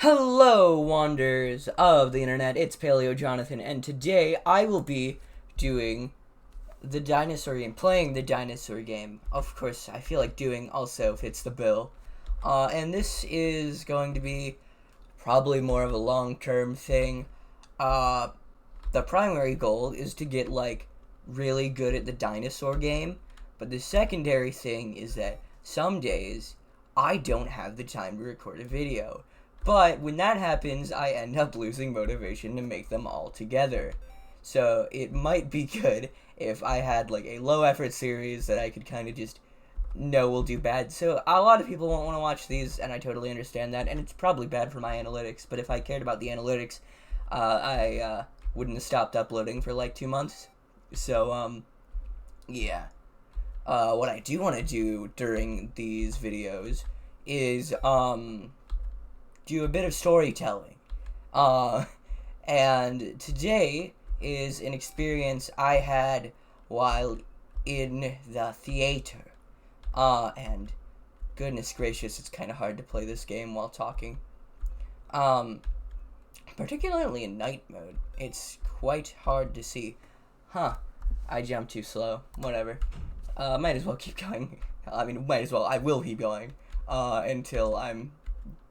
Hello, wanderers of the internet. It's PaleoJohnathan, and today I will be doing the dinosaur game, playing the dinosaur game. Of course, I feel like doing also fits the bill. And this is going to be probably more of a long-term thing. The primary goal is to get, really good at the dinosaur game, but the secondary thing is that some days I don't have the time to record a video. But when that happens, I end up losing motivation to make them all together. So it might be good if I had a low effort series that I could kind of just know will do bad. So a lot of people won't want to watch these, and I totally understand that. And it's probably bad for my analytics. But if I cared about the analytics, I wouldn't have stopped uploading for 2 months. So yeah. What I do want to do during these videos is do a bit of storytelling. And today is an experience I had while in the theater. And goodness gracious, it's kind of hard to play this game while talking. Particularly in night mode, it's quite hard to see. I jumped too slow. Whatever. Might as well keep going. Might as well. I will keep going until I'm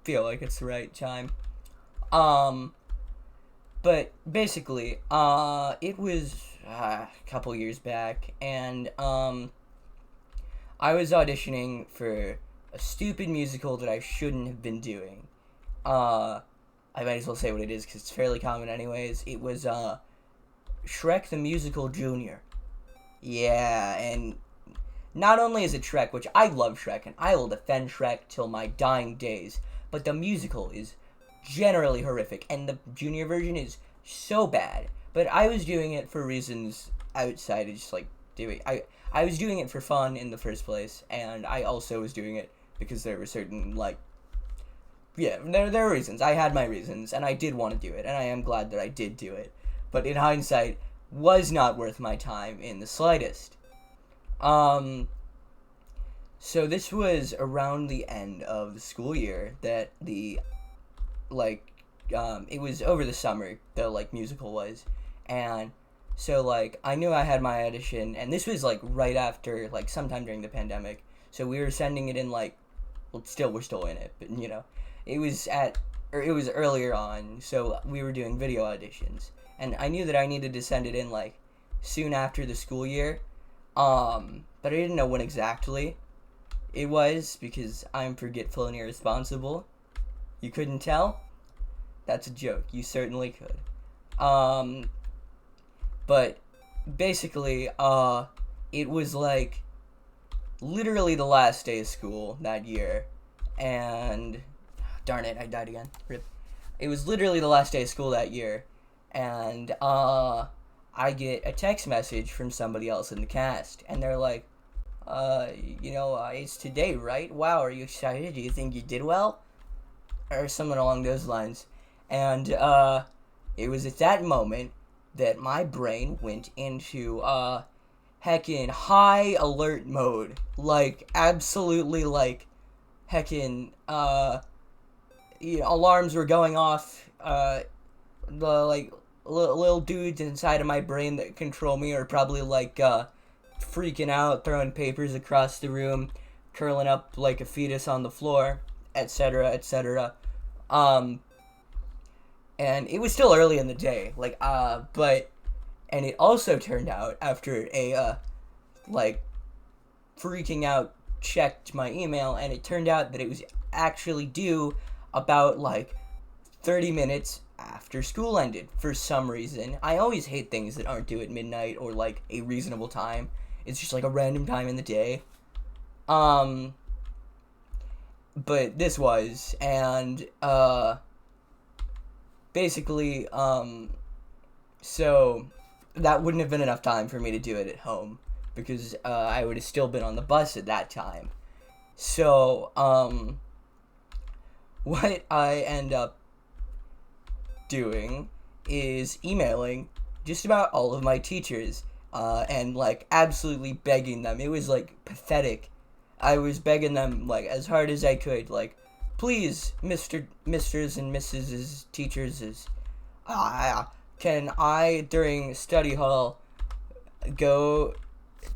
feel like it's the right time. But basically, it was a couple years back, and I was auditioning for a stupid musical that I shouldn't have been doing. I might as well say what it is because it's fairly common anyways. It was Shrek the Musical Jr. Yeah, and not only is it Shrek, which I love Shrek, and I will defend Shrek till my dying days, but the musical is generally horrific, and the junior version is so bad. But I was doing it for reasons outside of just doing. I was doing it for fun in the first place, and I also was doing it because there were certain there were reasons. I had my reasons, and I did want to do it, and I am glad that I did do it. But in hindsight, was not worth my time in the slightest. So this was around the end of the school year that it was over the summer, the musical was. And so I knew I had my audition, and this was right after sometime during the pandemic. So we were sending it in we're still in it, but it was earlier on, so we were doing video auditions. And I knew that I needed to send it in soon after the school year. But I didn't know when exactly it was because I'm forgetful and irresponsible. You couldn't tell? That's a joke. You certainly could. But basically, it was literally the last day of school that year, and darn it, I died again. Rip. It was literally the last day of school that year, and I get a text message from somebody else in the cast, and they're like, it's today, right? Wow, are you excited? Do you think you did well? Or something along those lines. And, it was at that moment that my brain went into, heckin' high alert mode. Absolutely, heckin', alarms were going off, the, little dudes inside of my brain that control me are probably freaking out, throwing papers across the room, curling up like a fetus on the floor, etc., etc. And it was still early in the day, and it also turned out after a freaking out checked my email, and it turned out that it was actually due about 30 minutes after school ended for some reason. I always hate things that aren't due at midnight or a reasonable time. It's just a random time in the day. But this was, and basically, so that wouldn't have been enough time for me to do it at home because I would have still been on the bus at that time. So what I end up doing is emailing just about all of my teachers and absolutely begging them. It was pathetic. I was begging them as hard as I could, please, Misters and Mrs. teachers, can I, during study hall, go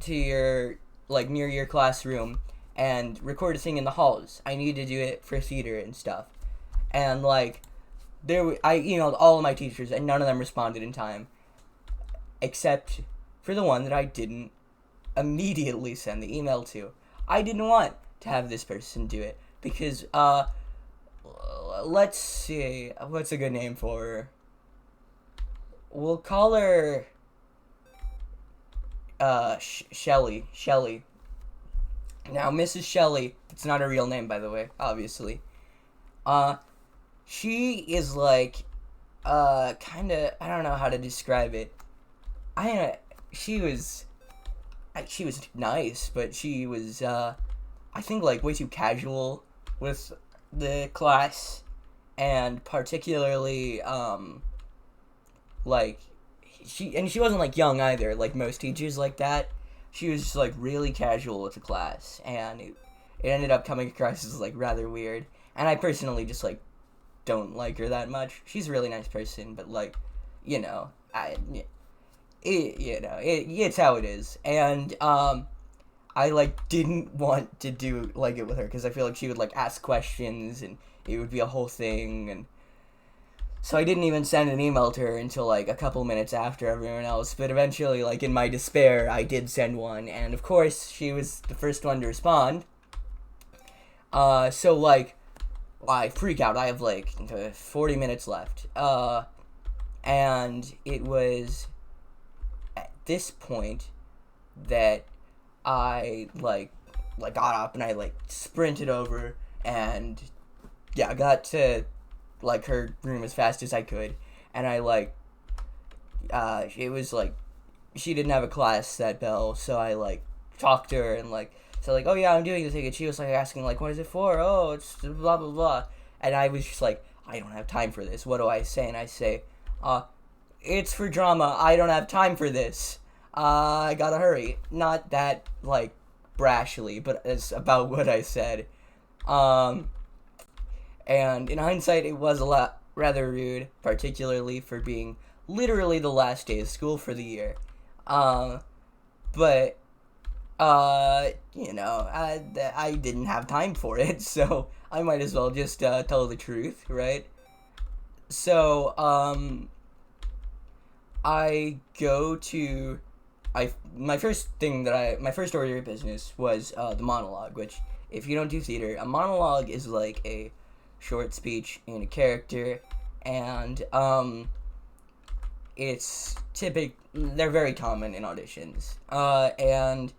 to your, like, near your classroom and record a thing in the halls? I need to do it for theater and stuff. And, like, I emailed all of my teachers, and none of them responded in time, except for the one that I didn't immediately send the email to. I didn't want to have this person do it, because, let's see, what's a good name for her? We'll call her, Shelly. Now, Mrs. Shelly, it's not her real name, by the way, obviously. She is, like, kinda, I don't know how to describe it. She was nice, but she was, I think, like, way too casual with the class, and particularly, like, she wasn't, like, young either, like most teachers like that. She was just, like, really casual with the class, and it ended up coming across as, like, rather weird, and I personally just, like, don't like her that much. She's a really nice person, but, like, you know, it's how it is, and, I, like, didn't want to do, like, it with her, because I feel like she would, like, ask questions, and it would be a whole thing, and so I didn't even send an email to her until, like, a couple minutes after everyone else, but eventually, like, in my despair, I did send one, and of course, she was the first one to respond. So, like, I freak out. I have, like, 40 minutes left, and it was at this point that I, like, got up, and I, like, sprinted over, and, yeah, I got to, like, her room as fast as I could, and I, like, it was, like, she didn't have a class that bell, so I, like, talked to her, and, like, so, like, oh, yeah, I'm doing the thing, and she was, like, asking, like, what is it for? Oh, it's blah, blah, blah, and I was just, like, I don't have time for this. What do I say? And I say, it's for drama. I don't have time for this. I gotta hurry. Not that, like, brashly, but it's about what I said. And in hindsight, it was a lot rather rude, particularly for being literally the last day of school for the year. But, you know, I didn't have time for it, so I might as well just, tell the truth, right? So, I go to, my first order of business was, the monologue, which, if you don't do theater, a monologue is like a short speech in a character, and, they're very common in auditions, and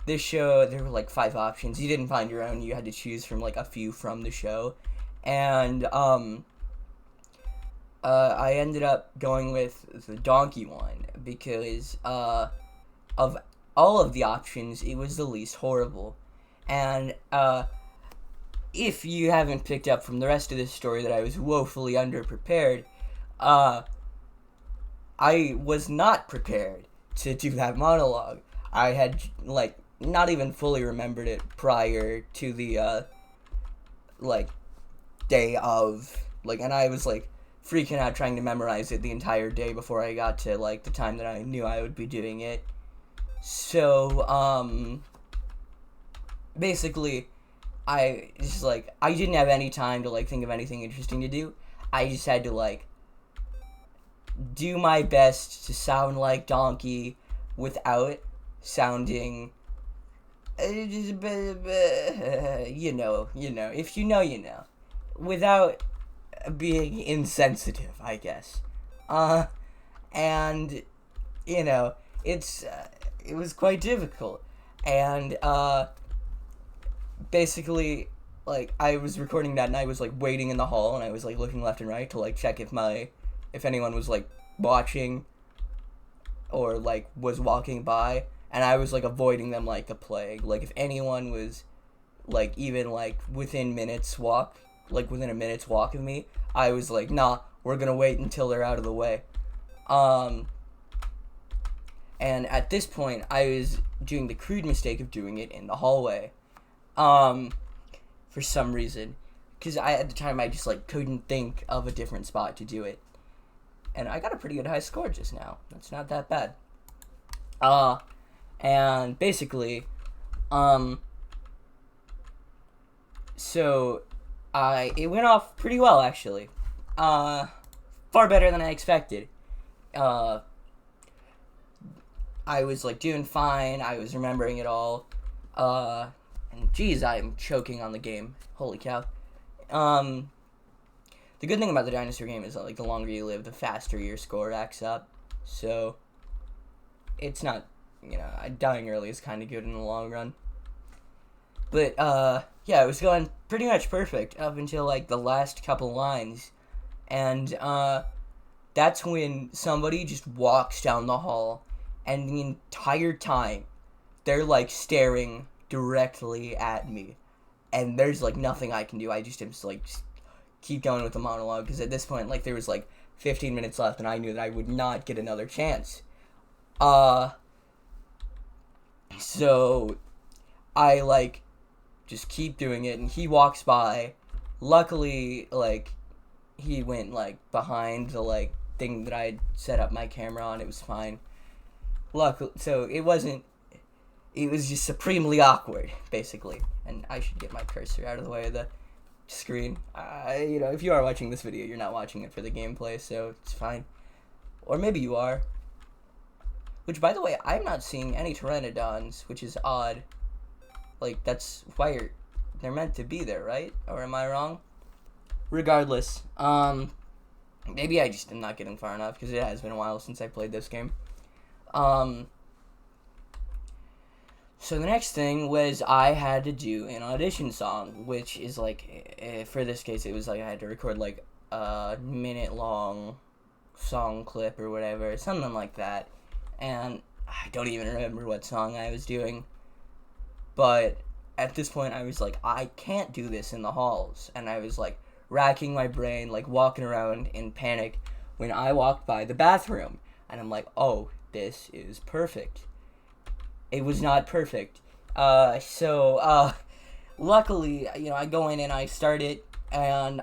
this show, there were, like, 5 options. You didn't find your own, you had to choose from, like, a few from the show, and, I ended up going with the donkey one, because, of all of the options, it was the least horrible. And, if you haven't picked up from the rest of this story that I was woefully underprepared, I was not prepared to do that monologue. I had, like, not even fully remembered it prior to the, like, day of, like, and I was, like, freaking out trying to memorize it the entire day before I got to, like, the time that I knew I would be doing it. So, basically, I didn't have any time to, like, think of anything interesting to do. I just had to, like, do my best to sound like Donkey without sounding, you know, if you know, you know, without being insensitive, I guess. And, you know, it was quite difficult, and, basically, like, I was recording that, and I was, like, waiting in the hall, and I was, like, looking left and right to, like, check if anyone was, like, watching, or, like, was walking by, and I was, like, avoiding them like a plague. Like, if anyone was, like, even, like, within a minute's walk of me, I was like, nah, we're gonna wait until they're out of the way. And at this point, I was doing the crude mistake of doing it in the hallway. For some reason. because at the time I just like couldn't think of a different spot to do it, and I got a pretty good high score just now. That's not that bad. And basically, so it went off pretty well actually, far better than I expected. I was like doing fine. I was remembering it all. And geez, I'm choking on the game. Holy cow. The good thing about the Dinosaur game is that, like, the longer you live, the faster your score racks up. So it's not, dying early is kind of good in the long run. But yeah, it was going pretty much perfect up until like the last couple lines, and that's when somebody just walks down the hall. And the entire time, they're, like, staring directly at me. And there's, like, nothing I can do. I just like, keep going with the monologue. Because at this point, like, there was, like, 15 minutes left. And I knew that I would not get another chance. So, I, like, just keep doing it. And he walks by. Luckily, like, he went, like, behind the, like, thing that I had set up my camera on. It was fine. Luckily, so it was just supremely awkward, basically. And I should get my cursor out of the way of the screen. If you are watching this video, you're not watching it for the gameplay, so it's fine. Or maybe you are. Which, by the way, I'm not seeing any pteranodons, which is odd. Like, that's why they're meant to be there, right? Or am I wrong? Regardless, maybe I just am not getting far enough, because it has been a while since I played this game. So the next thing was I had to do an audition song, which is like, for this case, it was like I had to record like a minute-long song clip or whatever, something like that, and I don't even remember what song I was doing, but at this point I was like, I can't do this in the halls, and I was like racking my brain, like walking around in panic when I walked by the bathroom, and I'm like, oh, this is perfect. It was not perfect. So luckily, I go in and I start it, and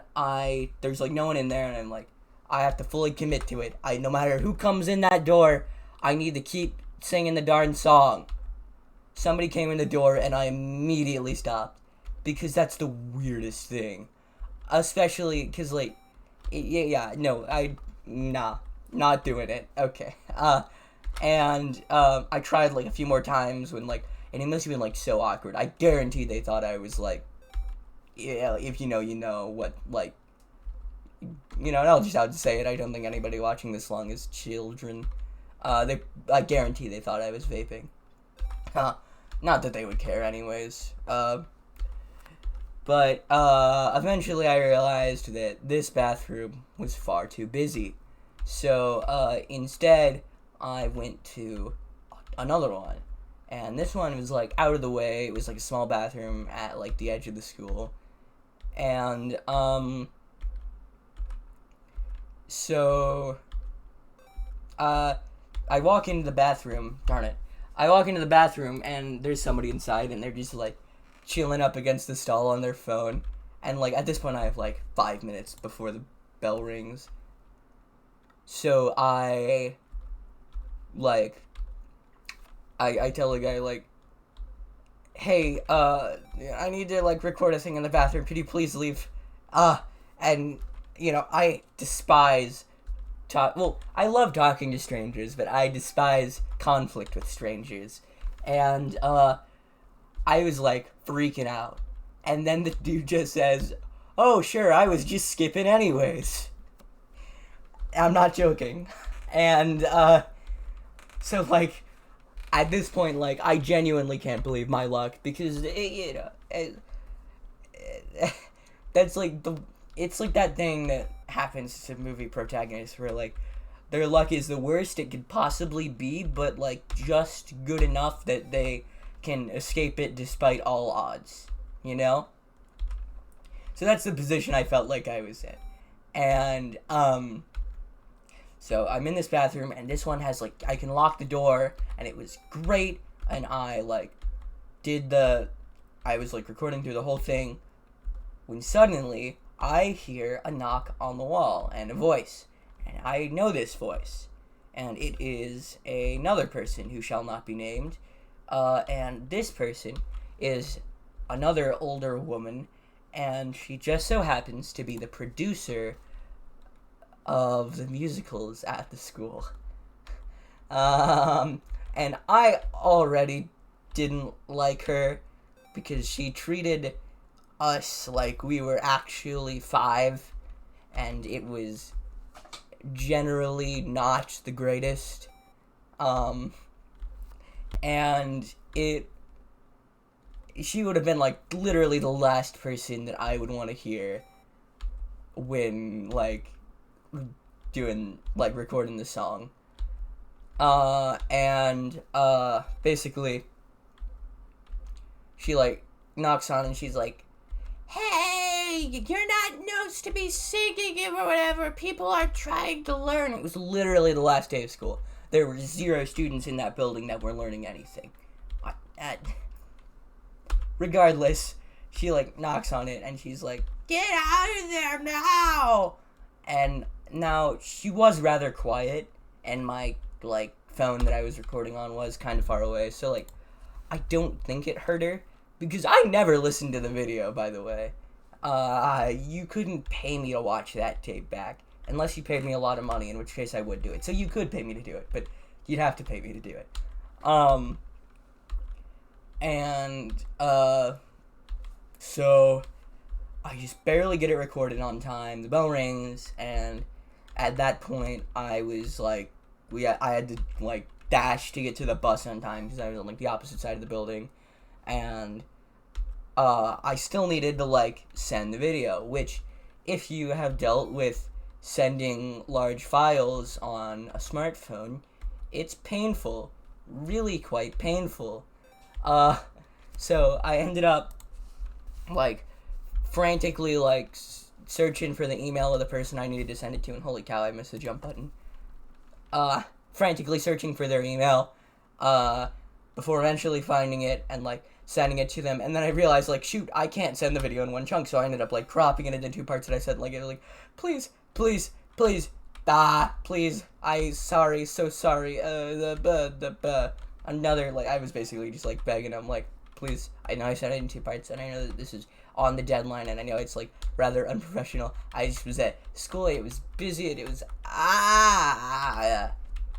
there's like no one in there, and I'm like, I have to fully commit to it. No matter who comes in that door, I need to keep singing the darn song. Somebody came in the door, and I immediately stopped, because that's the weirdest thing. Especially, because, like, not doing it. Okay. And I tried like a few more times when like, and it must have been like so awkward. I guarantee they thought I was like, yeah, if you know what, like, I'll just have to say it. I don't think anybody watching this long is children. I guarantee they thought I was vaping. Not that they would care anyways. But eventually I realized that this bathroom was far too busy. So instead, I went to another one, and this one was like out of the way. It was like a small bathroom at like the edge of the school, and so I walk into the bathroom. Darn it! I walk into the bathroom, and there's somebody inside, and they're just like chilling up against the stall on their phone. And like at this point, I have like 5 minutes before the bell rings. So I tell the guy, like, hey, I need to, like, record a thing in the bathroom. Could you please leave? And, I despise I love talking to strangers, but I despise conflict with strangers. And, I was, like, freaking out. And then the dude just says, oh, sure, I was just skipping anyways. I'm not joking. And, so, like, at this point, like, I genuinely can't believe my luck, because, that's, like, it's, like, that thing that happens to movie protagonists where, like, their luck is the worst it could possibly be, but, like, just good enough that they can escape it despite all odds, So that's the position I felt like I was in. And, so I'm in this bathroom, and this one has, like, I can lock the door, and it was great, and I, like, I was, like, recording through the whole thing, when suddenly I hear a knock on the wall and a voice. And I know this voice. And it is another person who shall not be named. And this person is another older woman, and she just so happens to be the producer of the musicals at the school. And I already didn't like her because she treated us like we were actually 5, and it was generally not the greatest. And she would have been, like, literally the last person that I would want to hear when, like, doing, like, recording the song. Basically, she, like, knocks on and she's like, "Hey, you're not supposed to be singing or whatever. People are trying to learn." It was literally the last day of school. There were 0 students in that building that were learning anything. Regardless, she, like, knocks on it, and she's like, "Get out of there now!" And now, she was rather quiet, and my, like, phone that I was recording on was kind of far away, so, like, I don't think it hurt her, because I never listened to the video, by the way. You couldn't pay me to watch that tape back, unless you paid me a lot of money, in which case I would do it. So you could pay me to do it, but you'd have to pay me to do it. So I just barely get it recorded on time. The bell rings, and at that point, I was like, I had to, like, dash to get to the bus on time, because I was on, like, the opposite side of the building, and I still needed to, like, send the video, which, if you have dealt with sending large files on a smartphone, it's painful, really quite painful. So I ended up, like, frantically, like, searching for the email of the person I needed to send it to, and holy cow, I missed the jump button. Frantically searching for their email, before eventually finding it and, like, sending it to them, and then I realized, like, shoot, I can't send the video in one chunk, so I ended up, like, cropping it into 2 parts that I said, like, it was like, please, please, please, please, sorry, so sorry, another, like, I was basically just, like, begging them, like, please, I know I said it in 2 parts, and I know that this is on the deadline, and I know it's, like, rather unprofessional. I just was at school, it was busy, and it was,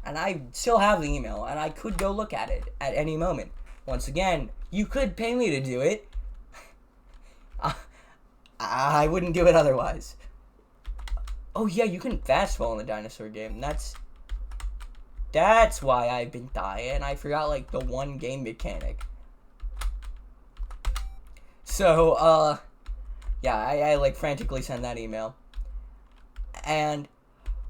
and I still have the email, and I could go look at it at any moment. Once again, you could pay me to do it. I wouldn't do it otherwise. Oh yeah, you can fast fall in the Dinosaur game. That's why I've been dying. I forgot, like, the one game mechanic. So, yeah, I like, frantically send that email. And,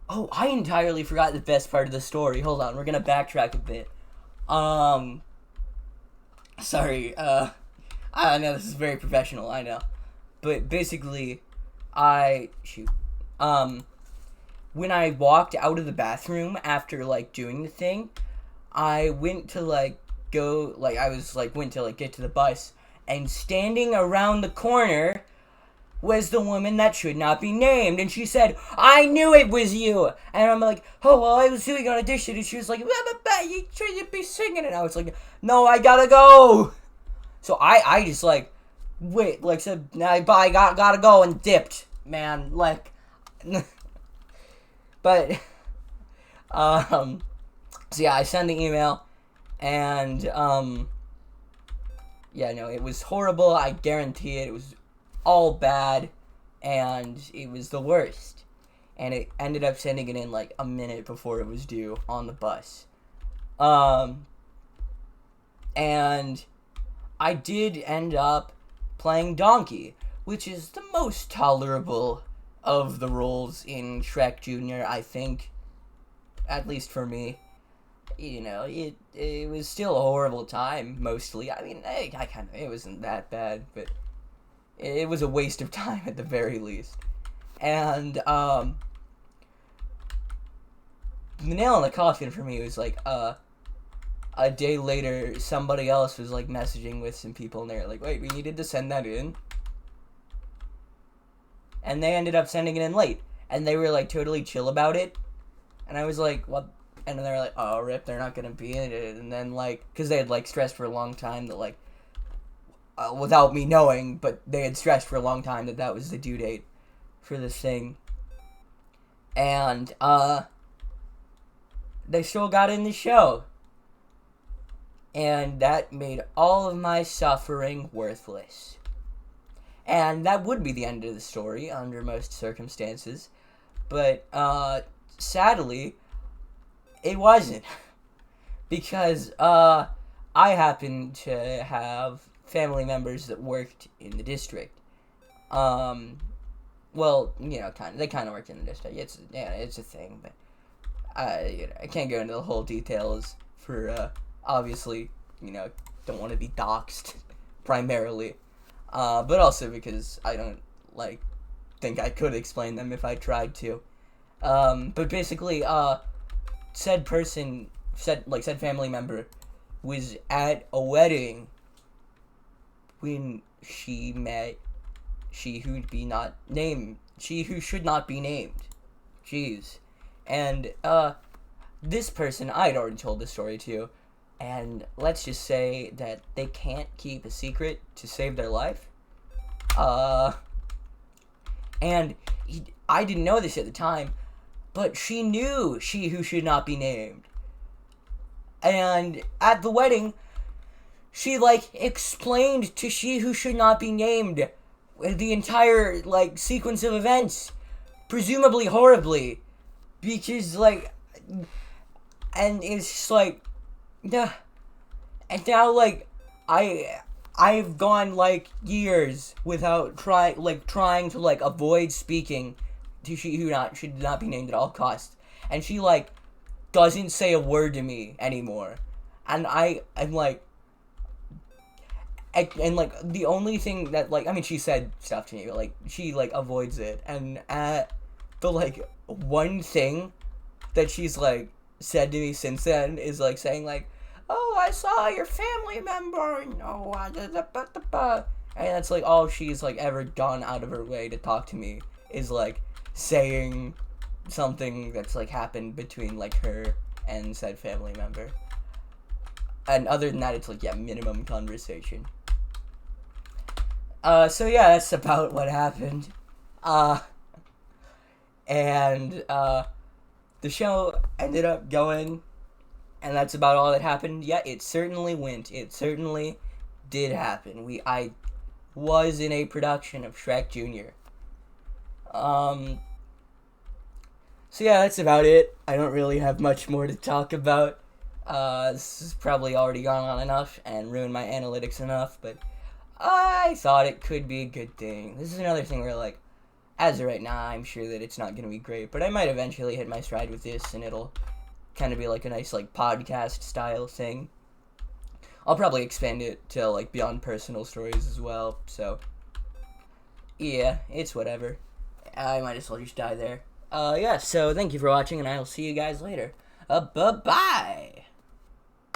oh, I entirely forgot the best part of the story. Hold on, we're gonna backtrack a bit. Sorry, I know this is very professional, I know. But basically, when I walked out of the bathroom after, like, doing the thing, I went to, like, went to, like, get to the bus, and standing around the corner was the woman that should not be named, and she said, "I knew it was you!" And I'm like, "Oh, well, I was doing an audition," and she was like, "You should be singing," and I was like, "No, I gotta go!" So I just, like, said, I gotta go, and dipped, man, like, but, so yeah, I sent the email, and, yeah, no, it was horrible, I guarantee it was all bad, and it was the worst, and it ended up sending it in, like, a minute before it was due on the bus, and I did end up playing Donkey, which is the most tolerable of the roles in Shrek Jr., I think, at least for me. You know, it was still a horrible time, mostly. I mean, it wasn't that bad, but it was a waste of time at the very least. And, the nail in the coffin for me was, like, a day later, somebody else was, like, messaging with some people, and they were like, wait, we needed to send that in? and they ended up sending it in late, and they were like totally chill about it, and I was like, what? And then they were like, oh, rip, they're not gonna be in it, and then like, cause they had like stressed for a long time that like, without me knowing, but they had stressed for a long time that that was the due date for this thing, and they still got in the show. And that made all of my suffering worthless. And that would be the end of the story under most circumstances. But, sadly, it wasn't. Because, I happen to have family members that worked in the district. Well, you know, they kind of worked in the district. It's a thing, but I can't go into the whole details for, obviously, you know, don't want to be doxxed, primarily, but also because I don't, like, think I could explain them if I tried to, but basically, said family member was at a wedding when she met she who should not be named. Jeez. And, this person I'd already told this story to, and let's just say that they can't keep a secret to save their life. And I didn't know this at the time, but she knew she who should not be named. And at the wedding, she, like, explained to she who should not be named the entire, like, sequence of events, presumably horribly, because, like, and it's just, like, yeah. And now, like, I've gone, like, years without trying to, like, avoid speaking to she who should not be named at all costs. And she, like, doesn't say a word to me anymore. And I'm like, and, like, the only thing that, like, I mean, she said stuff to me, but, like, she, like, avoids it. And, the, like, one thing that she's, like, said to me since then is, like, saying, like, oh, I saw your family member, you know, and that's, like, all she's, like, ever gone out of her way to talk to me is, like, saying something that's, like, happened between, like, her and said family member. And other than that, it's, like, yeah, minimum conversation. So, yeah, that's about what happened. And, the show ended up going, and that's about all that happened. Yeah, it certainly went. It certainly did happen. I was in a production of Shrek Jr. So yeah, that's about it. I don't really have much more to talk about. This has probably already gone on enough and ruined my analytics enough, but I thought it could be a good thing. This is another thing where, like, as of right now, I'm sure that it's not going to be great, but I might eventually hit my stride with this, and it'll kind of be, like, a nice, like, podcast-style thing. I'll probably expand it to, like, beyond personal stories as well, so, yeah, it's whatever. I might as well just die there. Yeah, so thank you for watching, and I'll see you guys later. Bye-bye!